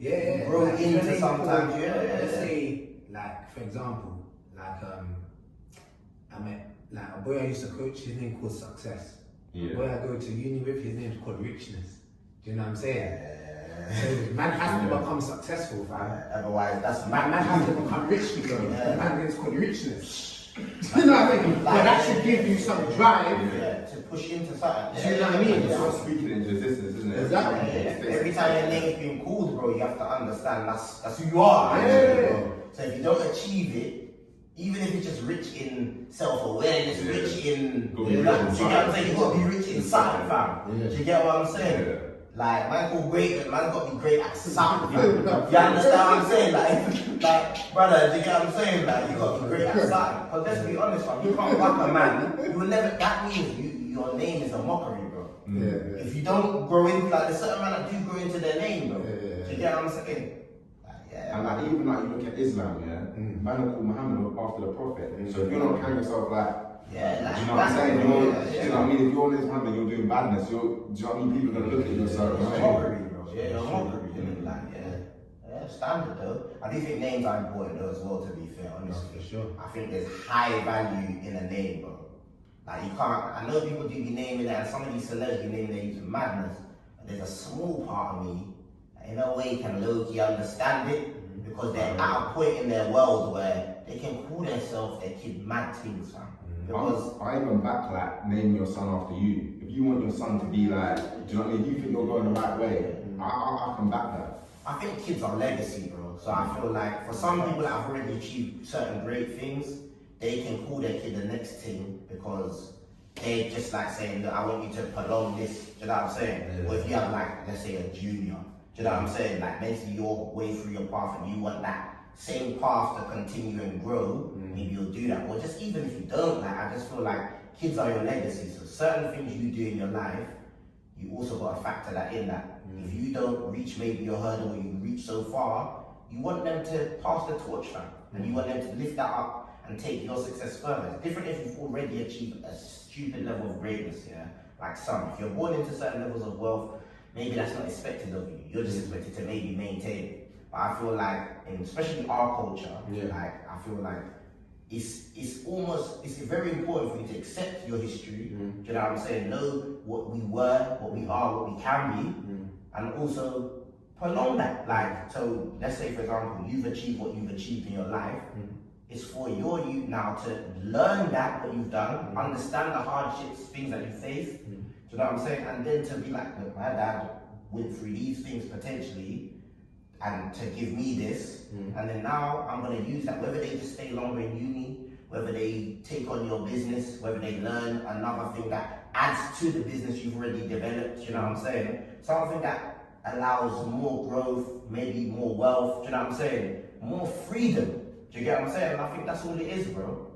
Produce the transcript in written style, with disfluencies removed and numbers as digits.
grow into sometimes. Let's say, like, for example, like, I met, like, a boy I used to coach, his name called Success. Yeah. The boy I go to uni with, his name's called Richness. Do you know what I'm saying? So man has to become successful, fam. Otherwise, that's Man has to become rich, because man name's called Richness. You know what I mean? But that should give you some drive to push into something. Do you know what I mean? It's not speaking into existence, isn't it? Exactly. Every time your name's being called, bro, you have to understand that's who you are. So if you don't achieve it, even if it's just rich in self-awareness, rich in, do you get what I'm saying? You gotta be rich inside, fam. Do you get what I'm saying? Like, man called great, man got to be great at something. You understand what I'm saying? Like, brother, do you get what I'm saying? Like, you got to be great at something. Because let's be honest, man, you can't back a man. You will never, that means your name is a mockery, bro. If you don't grow into, like, there's certain men that do grow into their name, bro. Do you get what I'm saying? And like, even like you look at Islam, man will call Muhammad after the Prophet. So if you're not carrying yourself like, do you know what I'm saying? Do you know what I mean? If you're on this man and you're doing badness, do you know what I mean? People are gonna look at you and say, mockery, bro. You're mockery, like, standard though. I do think names are important though as well, to be fair, honestly. For sure. I think there's high value in a name, bro. Like, you can't, I know people do be naming it, and some of these celebrities be naming their use of madness, but there's a small part of me that in a way can low-key understand it, because they're at a point in their world where they can call themselves their kid mad things, fam. Because I even back like name your son after you. If you want your son to be like, do you know what I mean? If you think you're going the right way, I can back that. I think kids are legacy, bro. So I feel like for some people that have already achieved certain great things, they can call their kid the next thing because they're just like saying, look, I want you to prolong this. Do you know what I'm saying? Or if you have like, let's say a junior, do you know what I'm saying? Like mentally you're way through your path and you want that same path to continue and grow, maybe you'll do that. Or just even if you don't, like, I just feel like kids are your legacy. So certain things you do in your life, you also got to factor that in, that if you don't reach maybe your hurdle or you reach so far, you want them to pass the torch, fam. And you want them to lift that up and take your success further. It's different if you've already achieved a stupid level of greatness, like some. If you're born into certain levels of wealth, maybe that's not expected of you. You're just expected to maybe maintain it. But I feel like, especially our culture, like, I feel like it's very important for you to accept your history. Do you know what I'm saying? Know what we were, what we are, what we can be, and also prolong that. Like, so let's say for example, you've achieved what you've achieved in your life. It's for your youth now to learn that, what you've done, understand the hardships, things that you face. Do you know what I'm saying? And then to be like, look, my dad went through these things potentially, and to give me this, and then now I'm going to use that, whether they just stay longer in uni, whether they take on your business, whether they learn another thing that adds to the business you've already developed, you know what I'm saying? Something that allows more growth, maybe more wealth, do you know what I'm saying? More freedom, do you get what I'm saying? And I think that's all it is, bro.